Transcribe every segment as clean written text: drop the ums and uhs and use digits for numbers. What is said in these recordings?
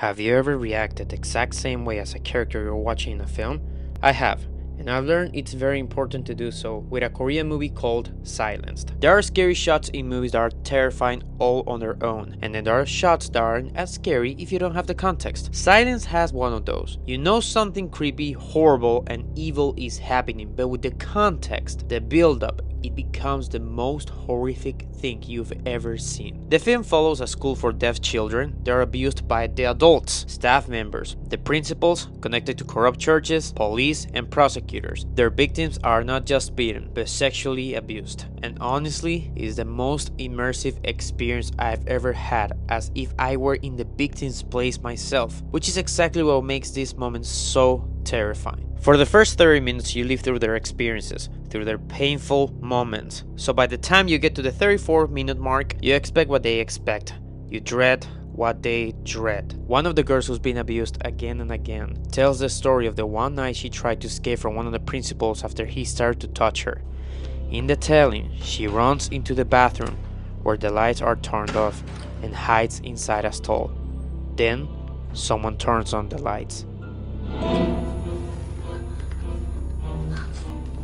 Have you ever reacted the exact same way as a character you're watching in a film? I have, and I've learned it's very important to do so with a Korean movie called Silenced. There are scary shots in movies that are terrifying all on their own, and then there are shots that aren't as scary if you don't have the context. Silence has one of those. You know something creepy, horrible, and evil is happening, but with the context, the build-up, it becomes the most horrific thing you've ever seen. The film follows a school for deaf children. They are abused by the adults, staff members, the principals, connected to corrupt churches, police, and prosecutors. Their victims are not just beaten, but sexually abused. And honestly, it's the most immersive experience I've ever had, as if I were in the victim's place myself, which is exactly what makes this moment so terrifying. For the first 30 minutes, you live through their experiences, through their painful moments. So by the time you get to the 34-minute mark, you expect what they expect. You dread what they dread. One of the girls who's been abused again and again tells the story of the one night she tried to escape from one of the principals after he started to touch her. In the telling, she runs into the bathroom where the lights are turned off and hides inside a stall. Then, someone turns on the lights.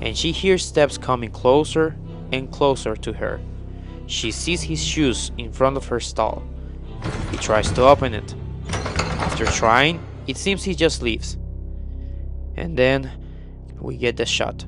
And she hears steps coming closer and closer to her. She sees his shoes in front of her stall. He tries to open it. After trying, it seems he just leaves. And then we get the shot.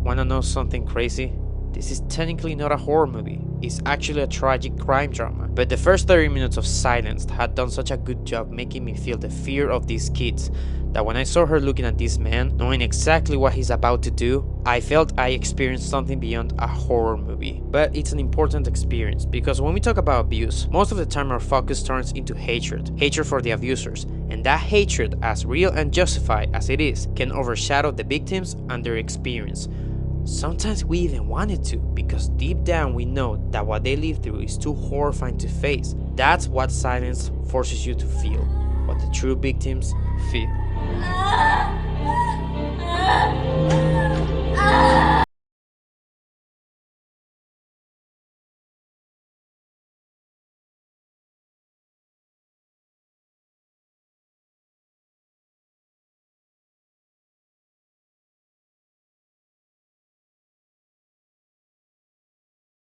Wanna know something crazy? This is technically not a horror movie, it's actually a tragic crime drama. But the first 30 minutes of Silenced had done such a good job making me feel the fear of these kids, that when I saw her looking at this man, knowing exactly what he's about to do, I felt I experienced something beyond a horror movie. But it's an important experience, because when we talk about abuse, most of the time our focus turns into hatred for the abusers, and that hatred, as real and justified as it is, can overshadow the victims and their experience. Sometimes we even want it to, because deep down we know that what they live through is too horrifying to face. That's what Silence forces you to feel, what the true victims feel.